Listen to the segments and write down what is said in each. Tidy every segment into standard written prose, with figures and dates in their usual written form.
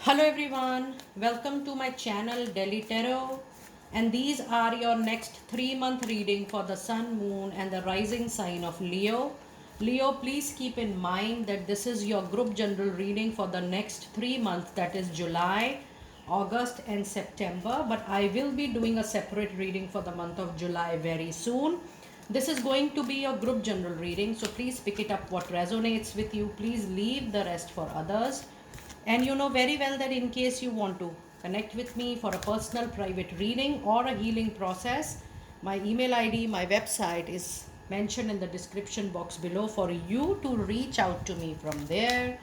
Hello everyone, welcome to my channel Delhi Tarot, and these are your next 3 month reading for the Sun, Moon and the rising sign of Leo. Leo, please keep in mind that this is your group general reading for the next 3 months, that is July, August and September, but I will be doing a separate reading for the month of July very soon. This is going to be your group general reading, so please pick it up what resonates with you. Please leave the rest for others. And you know very well that in case you want to connect with me for a personal private reading or a healing process, my email ID, my website is mentioned in the description box below for you to reach out to me from there.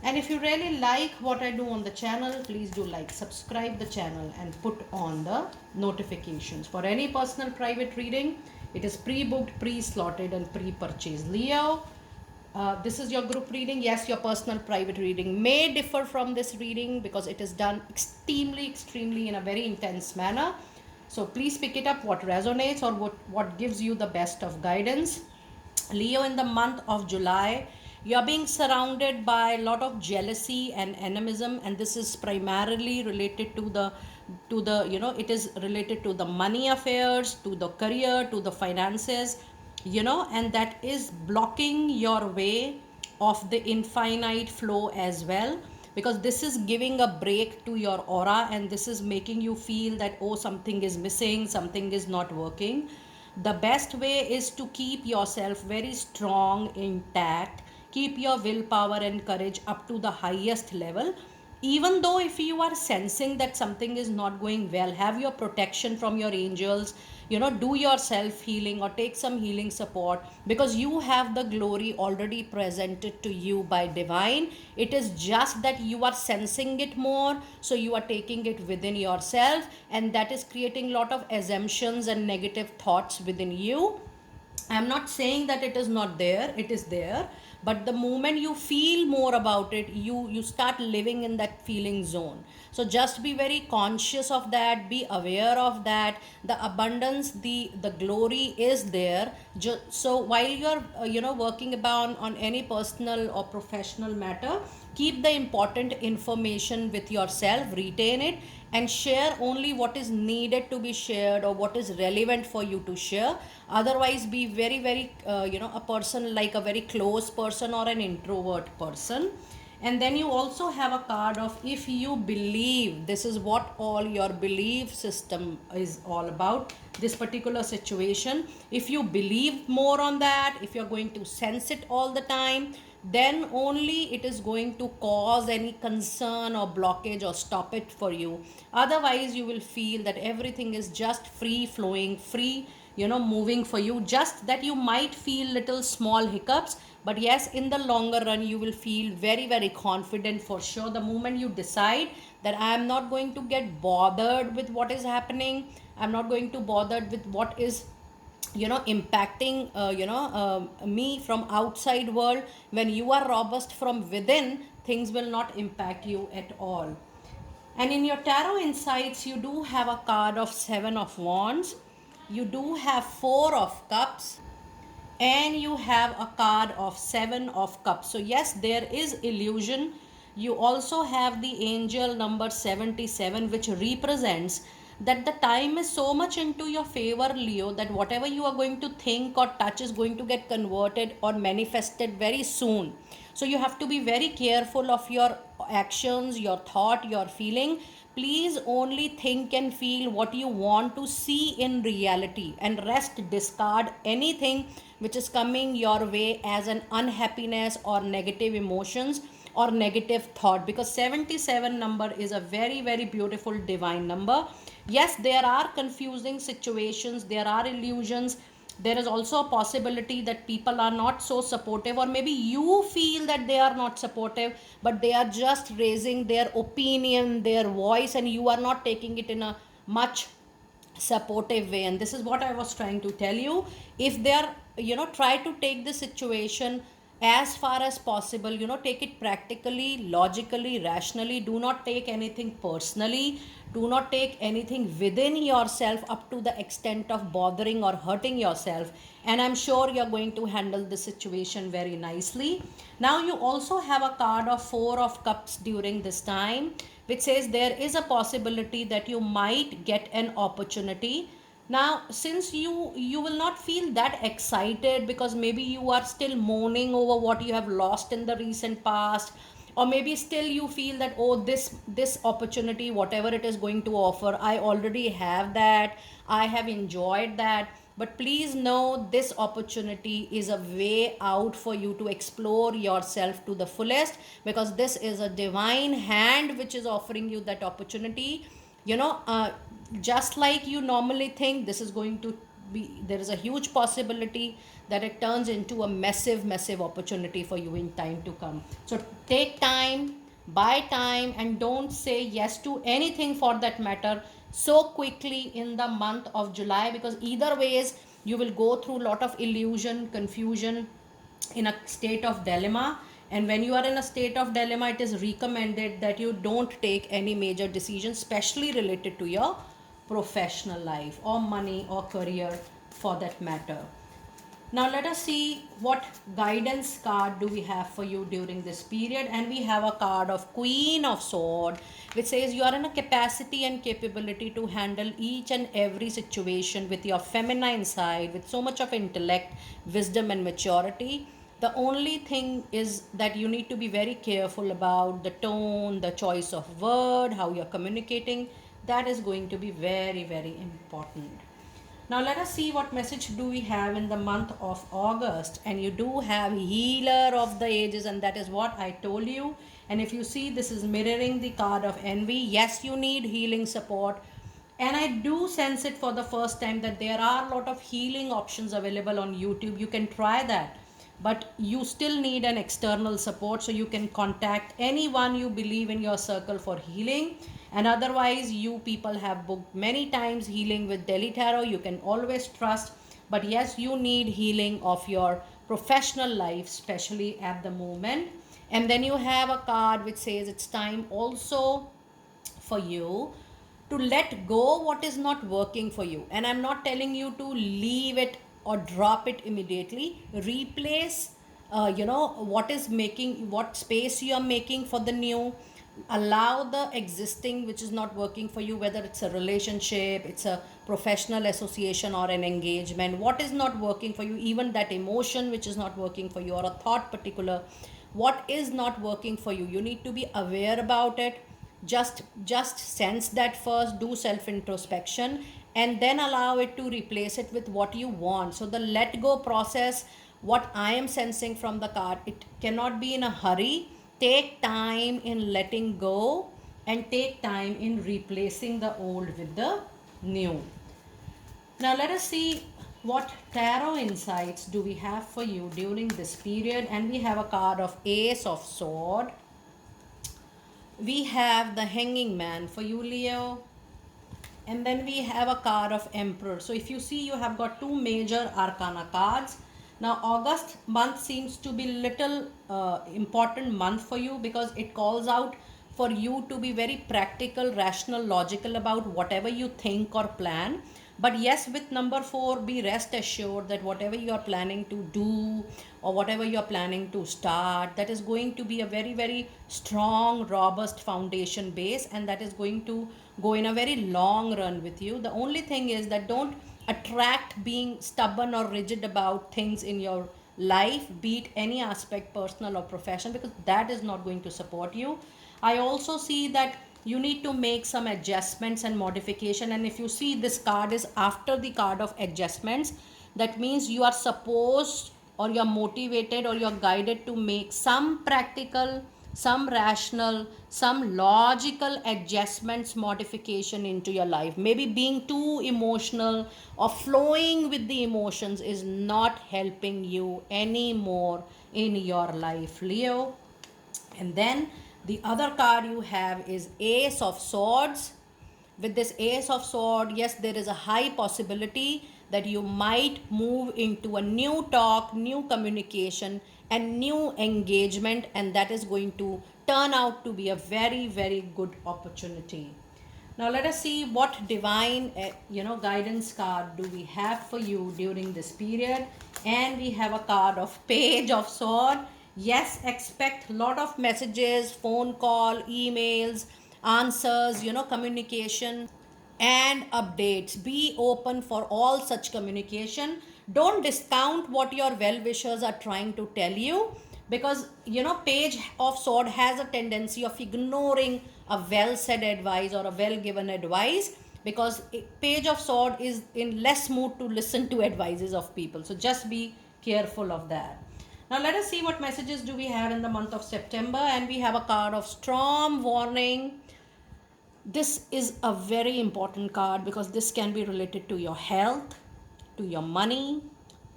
And if you really like what I do on the channel, please do like, subscribe the channel and put on the notifications. For any personal private reading, it is pre-booked, pre-slotted and pre-purchased. Leo, this is your group reading. Yes, your personal private reading may differ from this reading because it is done extremely in a very intense manner. So please pick it up what resonates or what gives you the best of guidance. Leo, in the month of July, you're being surrounded by a lot of jealousy and animism, and this is primarily related to the it is related to the money affairs, to the career, to the finances, and that is blocking your way of the infinite flow as well, because this is giving a break to your aura and this is making you feel that, oh, something is missing, something is not working. The best way is to keep yourself very strong, intact, keep your willpower and courage up to the highest level. Even though if you are sensing that something is not going well, have your protection from your angels, do your self healing or take some healing support, because you have the glory already presented to you by divine. It is just that you are sensing it more, so you are taking it within yourself, and that is creating a lot of assumptions and negative thoughts within you. I'm not saying that it is not there, it is there, but the moment you feel more about it, you start living in that feeling zone. So just be very conscious of that, be aware of that. The abundance, the glory is there. So while you're working about on any personal or professional matter, keep the important information with yourself, retain it, and share only what is needed to be shared or what is relevant for you to share. Otherwise, be very a person like a very close person or an introvert person. And then you also have a card of, if you believe, this is what all your belief system is all about, this particular situation. If you believe more on that, if you're going to sense it all the time, then only it is going to cause any concern or blockage or stop it for you. Otherwise, you will feel that everything is just free flowing, free, moving for you. Just that you might feel little small hiccups, but yes, in the longer run you will feel very confident for sure. The moment you decide that I am not going to get bothered with what is happening, I'm not going to bother with what is impacting me from outside world. When you are robust from within, things will not impact you at all. And in your tarot insights, you do have a card of 7 of Wands, you do have 4 of Cups, and you have a card of 7 of Cups. So yes, there is illusion. You also have the angel number 77, which represents that the time is so much into your favor, Leo, that whatever you are going to think or touch is going to get converted or manifested very soon. So you have to be very careful of your actions, your thought, your feeling. Please only think and feel what you want to see in reality, and rest, discard anything which is coming your way as an unhappiness or negative emotions or negative thought, because 77 number is a very beautiful divine number. Yes, there are confusing situations, there are illusions, there is also a possibility that people are not so supportive, or maybe you feel that they are not supportive, but they are just raising their opinion, their voice, and you are not taking it in a much supportive way. And this is what I was trying to tell you. If they are, try to take the situation as far as possible, take it practically, logically, rationally. Do not take anything personally. Do not take anything within yourself up to the extent of bothering or hurting yourself, and I'm sure you're going to handle the situation very nicely. Now you also have a card of 4 of cups during this time, which says there is a possibility that you might get an opportunity. Now since you will not feel that excited, because maybe you are still mourning over what you have lost in the recent past, or maybe still you feel that, oh, this opportunity, whatever it is going to offer, I already have that, I have enjoyed that. But please know, this opportunity is a way out for you to explore yourself to the fullest, because this is a divine hand which is offering you that opportunity. you know uh, just like you normally think this is going to be, there is a huge possibility that it turns into a massive opportunity for you in time to come. So take time, buy time, and don't say yes to anything for that matter so quickly in the month of July, because either ways you will go through a lot of illusion, confusion, in a state of dilemma. And when you are in a state of dilemma, it is recommended that you don't take any major decisions, especially related to your professional life or money or career for that matter. Now let us see what guidance card do we have for you during this period. And we have a card of Queen of Sword, which says you are in a capacity and capability to handle each and every situation with your feminine side, with so much of intellect, wisdom, and maturity. The only thing is that you need to be very careful about the tone, the choice of word, how you're communicating. That is going to be very important. Now let us see what message do we have in the month of August. And you do have Healer of the Ages, and that is what I told you. And if you see, this is mirroring the card of Envy. Yes, you need healing support. And I do sense it for the first time that there are a lot of healing options available on YouTube. You can try that. But you still need an external support, so you can contact anyone you believe in your circle for healing. And otherwise, you people have booked many times healing with Delhi Tarot. You can always trust. But yes, you need healing of your professional life, especially at the moment. And then you have a card which says it's time also for you to let go what is not working for you. And I'm not telling you to leave it or drop it immediately. Replace what is making, what space you are making for the new. Allow the existing which is not working for you, whether it's a relationship, it's a professional association, or an engagement. What is not working for you, even that emotion which is not working for you, or a thought particular, what is not working for you, you need to be aware about it. Just sense that first, do self introspection, and then allow it to replace it with what you want. So the let go process, what I am sensing from the card, it cannot be in a hurry. Take time in letting go, and take time in replacing the old with the new. Now let us see what tarot insights do we have for you during this period. And we have a card of Ace of Sword. We have the Hanging Man for you, Leo. And then we have a card of Emperor. So if you see, you have got two major arcana cards. Now August month seems to be little important month for you, because it calls out for you to be very practical, rational, logical about whatever you think or plan. But yes, with number 4, be rest assured that whatever you are planning to do, or whatever you are planning to start, that is going to be a very strong, robust foundation base, and that is going to go in a very long run with you. The only thing is that don't attract being stubborn or rigid about things in your life, be it any aspect, personal or professional, because that is not going to support you. I also see that you need to make some adjustments and modification. And if you see, this card is after the card of adjustments. That means you are supposed, or you're motivated, or you're guided to make some practical, some rational, some logical adjustments, modification into your life. Maybe being too emotional or flowing with the emotions is not helping you anymore in your life, Leo. And then the other card you have is Ace of Swords. With this Ace of Sword, yes, there is a high possibility that you might move into a new talk, new communication, and new engagement, and that is going to turn out to be a very, very good opportunity. Now let us see what divine guidance card do we have for you during this period. And we have a card of Page of Sword. Yes, expect a lot of messages, phone call, emails, answers, communication and updates. Be open for all such communication. Don't discount what your well wishers are trying to tell you, because Page of Sword has a tendency of ignoring a well said advice or a well given advice, because Page of Sword is in less mood to listen to advices of people. So just be careful of that. Now let us see what messages do we have in the month of September. And we have a card of Storm Warning. This is a very important card because this can be related to your health, to your money,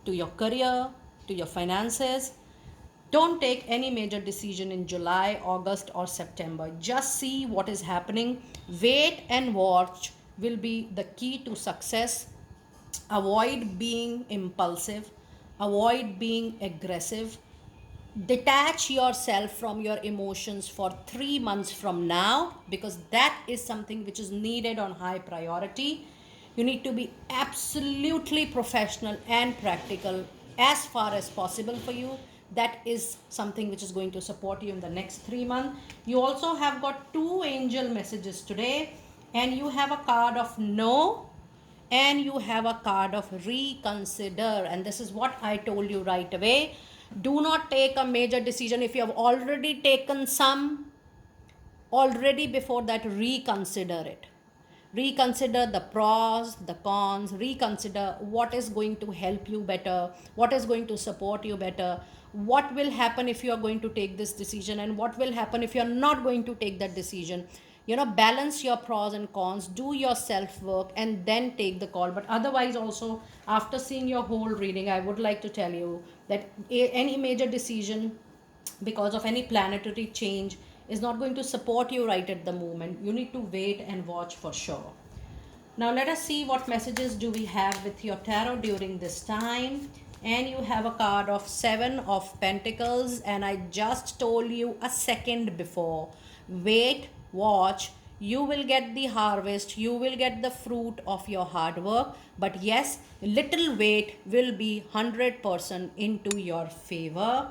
to your career, to your finances. Don't take any major decision in July, August, or September. Just see what is happening. Wait and watch will be the key to success. Avoid being impulsive, avoid being aggressive. Detach yourself from your emotions for 3 months from now, because that is something which is needed on high priority. You need to be absolutely professional and practical as far as possible for you. That is something which is going to support you in the next 3 months. You also have got 2 angel messages today, and you have a card of No, and you have a card of Reconsider. And this is what I told you right away. Do not take a major decision if you have already taken some already. Before that, reconsider it. Reconsider the pros, the cons, reconsider what is going to help you better, what is going to support you better, what will happen if you are going to take this decision, and what will happen if you are not going to take that decision. Balance your pros and cons, do your self work, and then take the call. But otherwise also, after seeing your whole reading, I would like to tell you that any major decision because of any planetary change is not going to support you right at the moment. You need to wait and watch for sure. Now let us see what messages do we have with your tarot during this time. And you have a card of 7 of Pentacles, and I just told you a second before, wait, watch. You will get the harvest, you will get the fruit of your hard work. But yes, little wait will be 100% into your favor.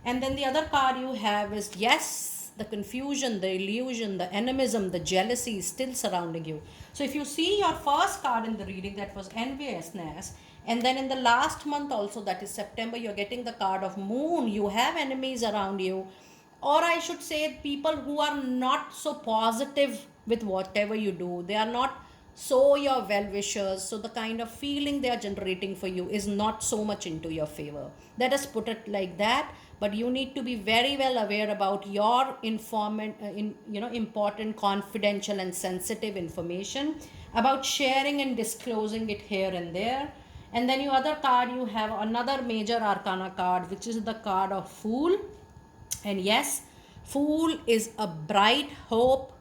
And then the other card you have is, yes, the confusion, the illusion, the animism, the jealousy is still surrounding you. So if you see your first card in the reading, that was enviousness. And then in the last month also, that is September, you're getting the card of Moon. You have enemies around you. Or I should say, people who are not so positive with whatever you do. They are not so your well wishers. So the kind of feeling they are generating for you is not so much into your favor. Let us put it like that. But you need to be very well aware about your important, confidential, and sensitive information, about sharing and disclosing it here and there. And then your other card, you have another major arcana card, which is the card of Fool. And yes, Fool is a bright hope,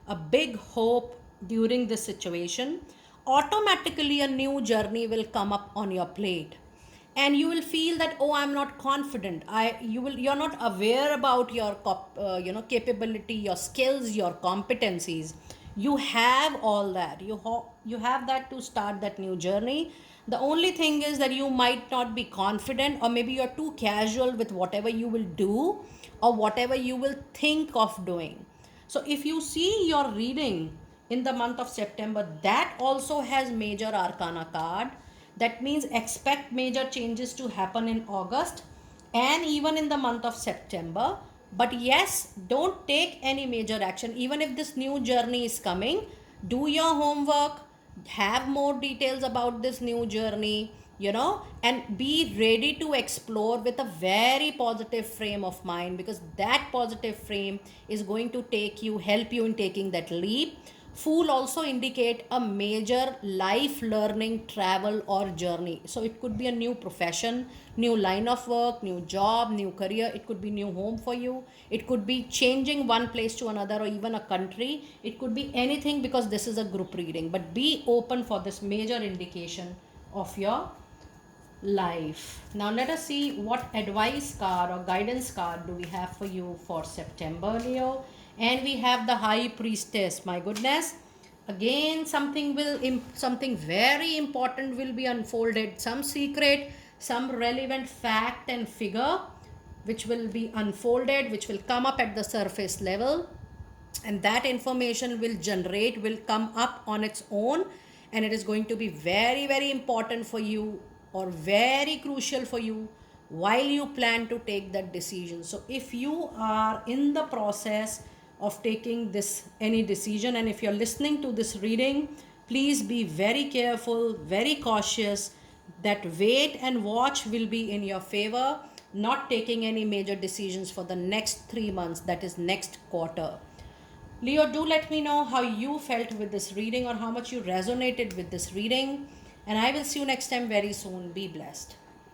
a big hope during this situation. Automatically, a new journey will come up on your plate, and you will feel that, oh, I'm not confident. You're not aware about your capability, your skills, your competencies. You have all that. You have that to start that new journey. The only thing is that you might not be confident, or maybe you're too casual with whatever you will do or whatever you will think of doing. So if you see your reading in the month of September, that also has major arcana card. That means expect major changes to happen in August and even in the month of September. But yes, don't take any major action. Even if this new journey is coming, do your homework, have more details about this new journey, and be ready to explore with a very positive frame of mind, because that positive frame is going to help you in taking that leap. Fool also indicate a major life learning travel or journey. So it could be a new profession, new line of work, new job, new career. It could be new home for you. It could be changing one place to another, or even a country. It could be anything, because this is a group reading. But be open for this major indication of your life. Now let us see what advice card or guidance card do we have for you for September, Leo. And we have the High Priestess. My goodness. Again, something very important will be unfolded. Some secret, some relevant fact and figure which will be unfolded, which will come up at the surface level, and that information will come up on its own, and it is going to be very very important for you, or very crucial for you while you plan to take that decision. So if you are in the process of taking this any decision, and if you're listening to this reading, please be very careful, very cautious. That wait and watch will be in your favor, not taking any major decisions for the next 3 months, that is next quarter. Leo, do let me know how you felt with this reading or how much you resonated with this reading. And I will see you next time very soon. Be blessed.